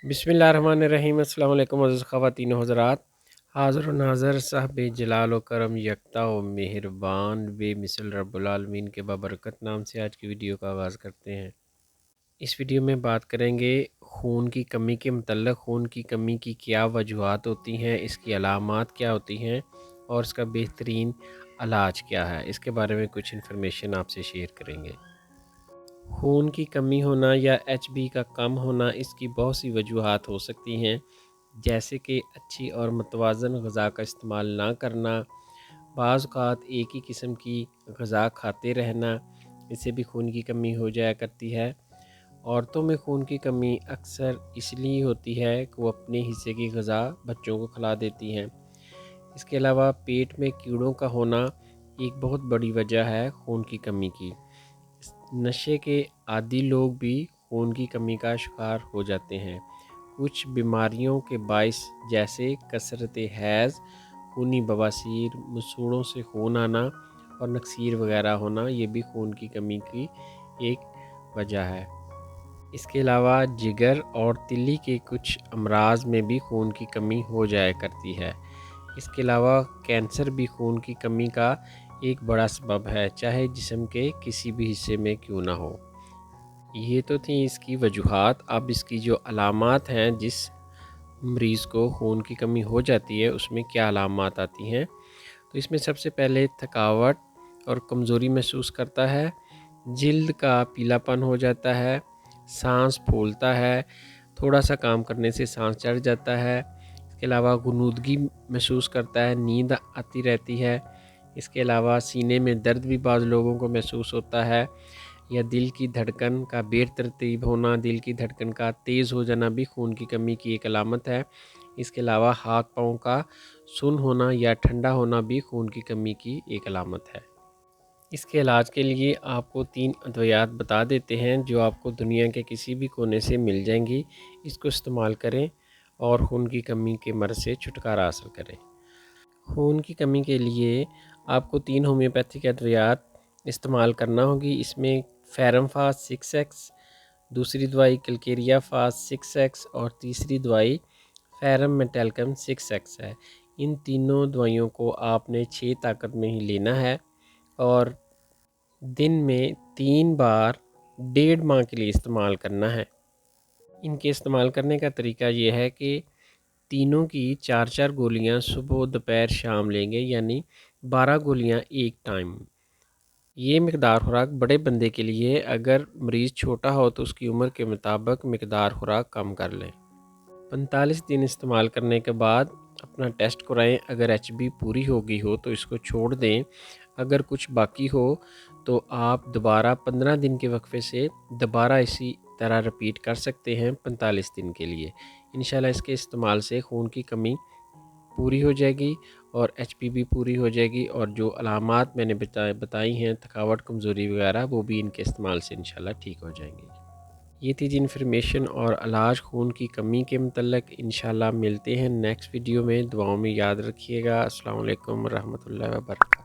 बिस्मिल्लाहिर्रहमानिर्रहीम। अस्सलाम वालेकुम अज़ीज़ ख़वातीन व हज़रात। हाज़िर व नाज़िर साहब जलाल व करम यकता व मेहरबान बेमिसल रब्बुल आलमीन के बाबरकत नाम से आज की वीडियो का आगाज़ करते हैं। इस वीडियो में बात करेंगे खून की कमी के मतलब। खून की कमी की क्या वजूहात होती हैं, इसकी अलामात क्या होती हैं और इसका बेहतरीन इलाज क्या है, इसके बारे में कुछ इन्फॉर्मेशन आपसे शेयर करेंगे। खून की कमी होना या एचबी का कम होना, इसकी बहुत सी वजूहात हो सकती हैं, जैसे कि अच्छी और मतवाज़न ग़िज़ा का इस्तेमाल ना करना, बाज़ औक़ात एक ही किस्म की ग़िज़ा खाते रहना, इससे भी खून की कमी हो जाया करती है। औरतों में खून की कमी अक्सर इसलिए होती है कि वो अपने हिस्से की ग़िज़ा बच्चों को खिला देती हैं। इसके अलावा पेट में कीड़ों का होना एक बहुत बड़ी वजह है खून की कमी की। नशे के आदी लोग भी खून की कमी का शिकार हो जाते हैं। कुछ बीमारियों के बाइस जैसे कसरत हैज़, खूनी बवासीर, मसूड़ों से खून आना और नक्सीर वगैरह होना, ये भी खून की कमी की एक वजह है। इसके अलावा जिगर और तिल्ली के कुछ अमराज में भी खून की कमी हो जाया करती है। इसके अलावा कैंसर भी खून की कमी का एक बड़ा सबब है, चाहे जिस्म के किसी भी हिस्से में क्यों ना हो। ये तो थी इसकी वजूहात। अब इसकी जो अलामात हैं, जिस मरीज़ को खून की कमी हो जाती है उसमें क्या अलामात आती हैं, तो इसमें सबसे पहले थकावट और कमज़ोरी महसूस करता है, जिल्द का पीलापन हो जाता है, सांस फूलता है, थोड़ा सा काम करने से सांस चढ़ जाता है। इसके अलावा गुनूदगी महसूस करता है, नींद आती रहती है। इसके अलावा सीने में दर्द भी बाज़ लोगों को महसूस होता है, या दिल की धड़कन का बेतरतीब होना, दिल की धड़कन का तेज़ हो जाना भी खून की कमी की एक अलामत है। इसके अलावा हाथ पाँव का सुन्न होना या ठंडा होना भी खून की कमी की एक अलामत है। इसके इलाज के लिए आपको 3 अद्वियात बता देते हैं, जो आपको दुनिया के किसी भी कोने से मिल जाएंगी। इसको इस्तेमाल करें और खून की कमी के मर्ज़ से छुटकारा हासिल करें। खून की कमी के लिए आपको 3 होम्योपैथिक अद्वियात इस्तेमाल करना होगी। इसमें फेरम फास्ट 6x, दूसरी दवाई कलकेरिया फास्ट 6x और तीसरी दवाई फेरम मेटैल्कम 6x है। इन तीनों दवाइयों को आपने 6 ताकत में ही लेना है और दिन में 3 बार 1.5 माह के लिए इस्तेमाल करना है। इनके इस्तेमाल करने का तरीका ये है कि तीनों की 4-4 गोलियां सुबह दोपहर शाम लेंगे, यानी 12 गोलियां एक टाइम। ये मिकदार खुराक बड़े बंदे के लिए, अगर मरीज़ छोटा हो तो उसकी उम्र के मुताबिक मिकदार खुराक कम कर लें। 45 दिन इस्तेमाल करने के बाद अपना टेस्ट कराएं। अगर एचबी पूरी हो गई हो तो इसको छोड़ दें। अगर कुछ बाकी हो तो आप दोबारा 15 दिन के वक्फे से दोबारा इसी तरह रिपीट कर सकते हैं 45 दिन के लिए। इंशाल्लाह इसके इस्तेमाल से खून की कमी पूरी हो जाएगी और एचपी भी पूरी हो जाएगी, और जो अलामात मैंने बताई हैं, थकावट, कमज़ोरी वगैरह, वो भी इनके इस्तेमाल से इंशाल्लाह ठीक हो जाएंगी। ये थी जी इन्फॉर्मेशन और इलाज खून की कमी के मतलब। इंशाल्लाह मिलते हैं नेक्स्ट वीडियो में। दुआओं में याद रखिएगा। अस्सलाम वालेकुम रहमतुल्लाहि व बरकातहू।